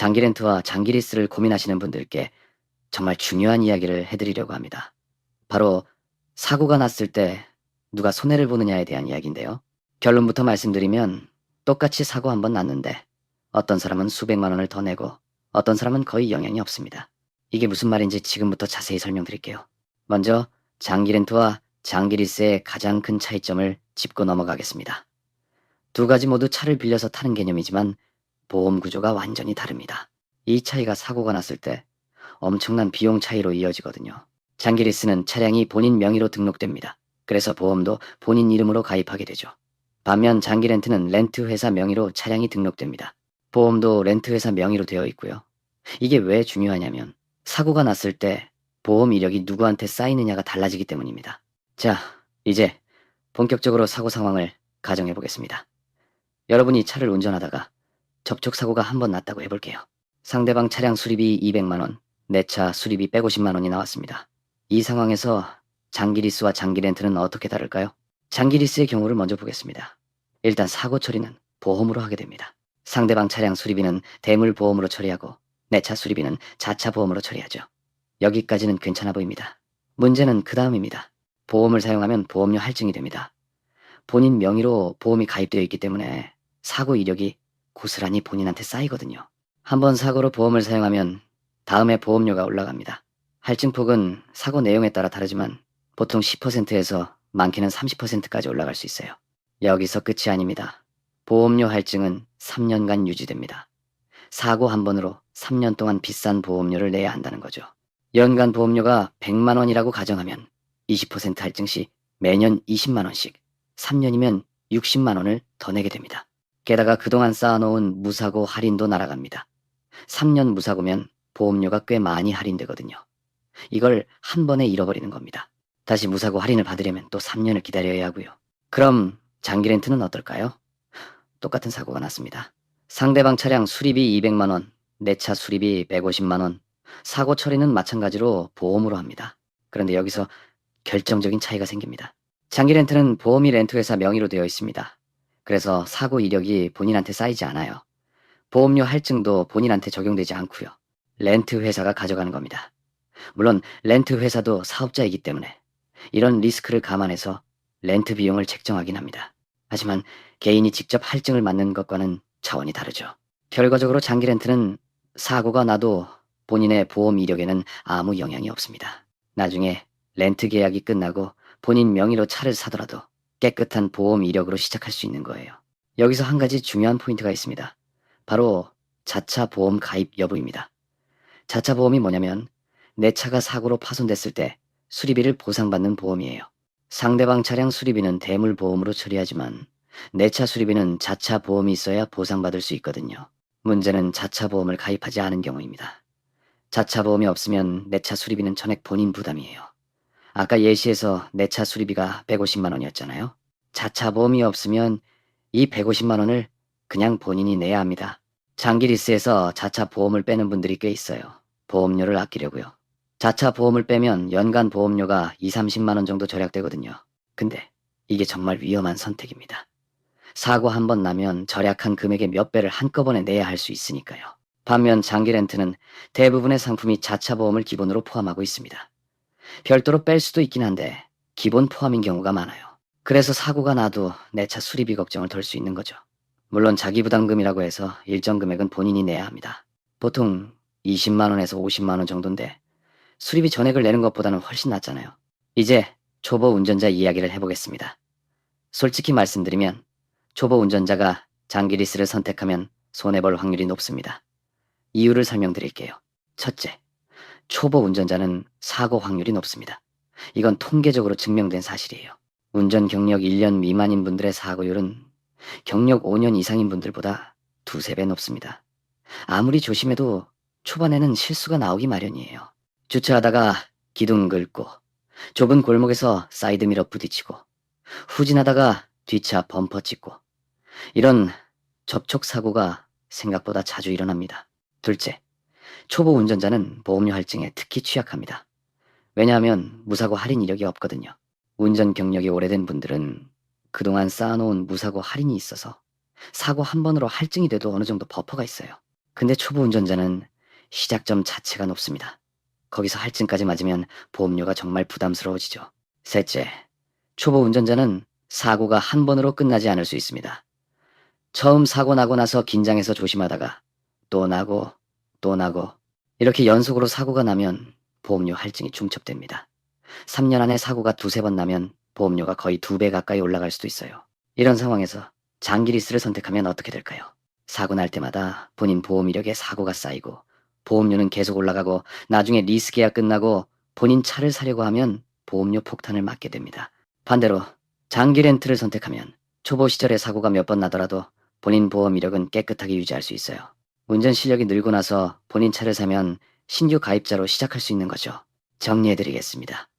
장기 렌트와 장기 리스를 고민하시는 분들께 정말 중요한 이야기를 해드리려고 합니다. 바로 사고가 났을 때 누가 손해를 보느냐에 대한 이야기인데요. 결론부터 말씀드리면 똑같이 사고 한 번 났는데 어떤 사람은 수백만 원을 더 내고 어떤 사람은 거의 영향이 없습니다. 이게 무슨 말인지 지금부터 자세히 설명드릴게요. 먼저 장기 렌트와 장기 리스의 가장 큰 차이점을 짚고 넘어가겠습니다. 두 가지 모두 차를 빌려서 타는 개념이지만 보험 구조가 완전히 다릅니다. 이 차이가 사고가 났을 때 엄청난 비용 차이로 이어지거든요. 장기 리스는 차량이 본인 명의로 등록됩니다. 그래서 보험도 본인 이름으로 가입하게 되죠. 반면 장기 렌트는 렌트 회사 명의로 차량이 등록됩니다. 보험도 렌트 회사 명의로 되어 있고요. 이게 왜 중요하냐면 사고가 났을 때 보험 이력이 누구한테 쌓이느냐가 달라지기 때문입니다. 자, 이제 본격적으로 사고 상황을 가정해 보겠습니다. 여러분이 차를 운전하다가 접촉사고가 한 번 났다고 해볼게요. 상대방 차량 수리비 200만 원, 내 차 수리비 150만 원이 나왔습니다. 이 상황에서 장기 리스와 장기 렌트는 어떻게 다를까요? 장기 리스의 경우를 먼저 보겠습니다. 일단 사고 처리는 보험으로 하게 됩니다. 상대방 차량 수리비는 대물 보험으로 처리하고 내 차 수리비는 자차 보험으로 처리하죠. 여기까지는 괜찮아 보입니다. 문제는 그 다음입니다. 보험을 사용하면 보험료 할증이 됩니다. 본인 명의로 보험이 가입되어 있기 때문에 사고 이력이 고스란히 본인한테 쌓이거든요. 한번 사고로 보험을 사용하면 다음에 보험료가 올라갑니다. 할증폭은 사고 내용에 따라 다르지만 보통 10%에서 많게는 30%까지 올라갈 수 있어요. 여기서 끝이 아닙니다. 보험료 할증은 3년간 유지됩니다. 사고 한 번으로 3년 동안 비싼 보험료를 내야 한다는 거죠. 연간 보험료가 100만 원이라고 가정하면 20% 할증 시 매년 20만 원씩, 3년이면 60만 원을 더 내게 됩니다. 게다가 그동안 쌓아놓은 무사고 할인도 날아갑니다. 3년 무사고면 보험료가 꽤 많이 할인되거든요. 이걸 한 번에 잃어버리는 겁니다. 다시 무사고 할인을 받으려면 또 3년을 기다려야 하고요. 그럼 장기 렌트는 어떨까요? 똑같은 사고가 났습니다. 상대방 차량 수리비 200만 원, 내 차 수리비 150만 원, 사고 처리는 마찬가지로 보험으로 합니다. 그런데 여기서 결정적인 차이가 생깁니다. 장기 렌트는 보험이 렌트회사 명의로 되어 있습니다. 그래서 사고 이력이 본인한테 쌓이지 않아요. 보험료 할증도 본인한테 적용되지 않고요. 렌트 회사가 가져가는 겁니다. 물론 렌트 회사도 사업자이기 때문에 이런 리스크를 감안해서 렌트 비용을 책정하긴 합니다. 하지만 개인이 직접 할증을 맡는 것과는 차원이 다르죠. 결과적으로 장기 렌트는 사고가 나도 본인의 보험 이력에는 아무 영향이 없습니다. 나중에 렌트 계약이 끝나고 본인 명의로 차를 사더라도 깨끗한 보험 이력으로 시작할 수 있는 거예요. 여기서 한 가지 중요한 포인트가 있습니다. 바로 자차 보험 가입 여부입니다. 자차 보험이 뭐냐면 내 차가 사고로 파손됐을 때 수리비를 보상받는 보험이에요. 상대방 차량 수리비는 대물 보험으로 처리하지만 내 차 수리비는 자차 보험이 있어야 보상받을 수 있거든요. 문제는 자차 보험을 가입하지 않은 경우입니다. 자차 보험이 없으면 내 차 수리비는 전액 본인 부담이에요. 아까 예시에서 내 차 수리비가 150만 원이었잖아요. 자차 보험이 없으면 이 150만 원을 그냥 본인이 내야 합니다. 장기 리스에서 자차 보험을 빼는 분들이 꽤 있어요. 보험료를 아끼려고요. 자차 보험을 빼면 연간 보험료가 2, 30만 원 정도 절약되거든요. 근데 이게 정말 위험한 선택입니다. 사고 한 번 나면 절약한 금액의 몇 배를 한꺼번에 내야 할 수 있으니까요. 반면 장기 렌트는 대부분의 상품이 자차 보험을 기본으로 포함하고 있습니다. 별도로 뺄 수도 있긴 한데 기본 포함인 경우가 많아요. 그래서 사고가 나도 내 차 수리비 걱정을 덜 수 있는 거죠. 물론 자기부담금이라고 해서 일정 금액은 본인이 내야 합니다. 보통 20만 원에서 50만 원 정도인데 수리비 전액을 내는 것보다는 훨씬 낫잖아요. 이제 초보 운전자 이야기를 해보겠습니다. 솔직히 말씀드리면 초보 운전자가 장기 리스를 선택하면 손해볼 확률이 높습니다. 이유를 설명드릴게요. 첫째, 초보 운전자는 사고 확률이 높습니다. 이건 통계적으로 증명된 사실이에요. 운전 경력 1년 미만인 분들의 사고율은 경력 5년 이상인 분들보다 두세 배 높습니다. 아무리 조심해도 초반에는 실수가 나오기 마련이에요. 주차하다가 기둥 긁고, 좁은 골목에서 사이드미러 부딪히고, 후진하다가 뒷차 범퍼 찍고, 이런 접촉 사고가 생각보다 자주 일어납니다. 둘째, 초보 운전자는 보험료 할증에 특히 취약합니다. 왜냐하면 무사고 할인 이력이 없거든요. 운전 경력이 오래된 분들은 그동안 쌓아놓은 무사고 할인이 있어서 사고 한 번으로 할증이 돼도 어느 정도 버퍼가 있어요. 근데 초보 운전자는 시작점 자체가 높습니다. 거기서 할증까지 맞으면 보험료가 정말 부담스러워지죠. 셋째, 초보 운전자는 사고가 한 번으로 끝나지 않을 수 있습니다. 처음 사고 나고 나서 긴장해서 조심하다가 또 나고 또 나고 이렇게 연속으로 사고가 나면 보험료 할증이 중첩됩니다. 3년 안에 사고가 두세 번 나면 보험료가 거의 2배 가까이 올라갈 수도 있어요. 이런 상황에서 장기 리스를 선택하면 어떻게 될까요? 사고 날 때마다 본인 보험 이력에 사고가 쌓이고 보험료는 계속 올라가고 나중에 리스 계약 끝나고 본인 차를 사려고 하면 보험료 폭탄을 맞게 됩니다. 반대로 장기 렌트를 선택하면 초보 시절에 사고가 몇 번 나더라도 본인 보험 이력은 깨끗하게 유지할 수 있어요. 운전 실력이 늘고 나서 본인 차를 사면 신규 가입자로 시작할 수 있는 거죠. 정리해드리겠습니다.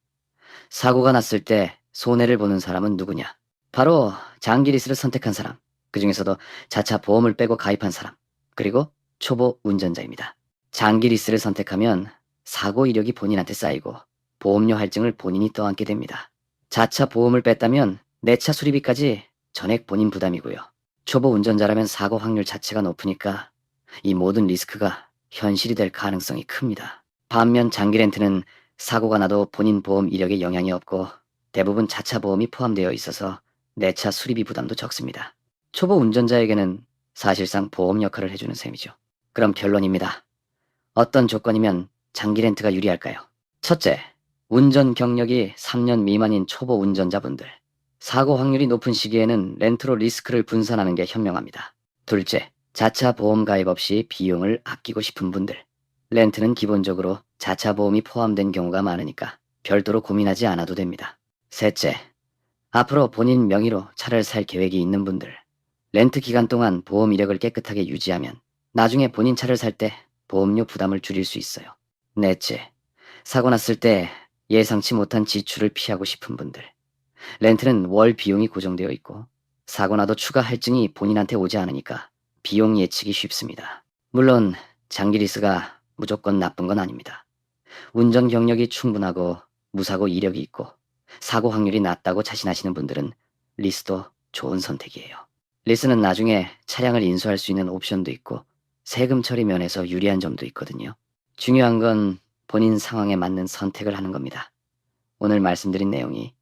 사고가 났을 때 손해를 보는 사람은 누구냐? 바로 장기 리스를 선택한 사람, 그 중에서도 자차 보험을 빼고 가입한 사람, 그리고 초보 운전자입니다. 장기 리스를 선택하면 사고 이력이 본인한테 쌓이고 보험료 할증을 본인이 떠안게 됩니다. 자차 보험을 뺐다면 내 차 수리비까지 전액 본인 부담이고요. 초보 운전자라면 사고 확률 자체가 높으니까 이 모든 리스크가 현실이 될 가능성이 큽니다. 반면 장기 렌트는 사고가 나도 본인 보험 이력에 영향이 없고 대부분 자차 보험이 포함되어 있어서 내 차 수리비 부담도 적습니다. 초보 운전자에게는 사실상 보험 역할을 해주는 셈이죠. 그럼 결론입니다. 어떤 조건이면 장기 렌트가 유리할까요? 첫째, 운전 경력이 3년 미만인 초보 운전자분들. 사고 확률이 높은 시기에는 렌트로 리스크를 분산하는 게 현명합니다. 둘째, 자차 보험 가입 없이 비용을 아끼고 싶은 분들. 렌트는 기본적으로 자차 보험이 포함된 경우가 많으니까 별도로 고민하지 않아도 됩니다. 셋째, 앞으로 본인 명의로 차를 살 계획이 있는 분들. 렌트 기간 동안 보험 이력을 깨끗하게 유지하면 나중에 본인 차를 살 때 보험료 부담을 줄일 수 있어요. 넷째, 사고 났을 때 예상치 못한 지출을 피하고 싶은 분들. 렌트는 월 비용이 고정되어 있고 사고 나도 추가 할증이 본인한테 오지 않으니까 비용 예측이 쉽습니다. 물론 장기 리스가 무조건 나쁜 건 아닙니다. 운전 경력이 충분하고 무사고 이력이 있고 사고 확률이 낮다고 자신하시는 분들은 리스도 좋은 선택이에요. 리스는 나중에 차량을 인수할 수 있는 옵션도 있고 세금 처리 면에서 유리한 점도 있거든요. 중요한 건 본인 상황에 맞는 선택을 하는 겁니다. 오늘 말씀드린 내용이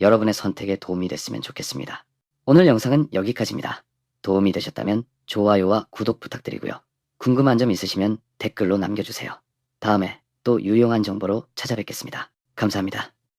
여러분의 선택에 도움이 됐으면 좋겠습니다. 오늘 영상은 여기까지입니다. 도움이 되셨다면 좋아요와 구독 부탁드리고요. 궁금한 점 있으시면 댓글로 남겨주세요. 다음에 또 유용한 정보로 찾아뵙겠습니다. 감사합니다.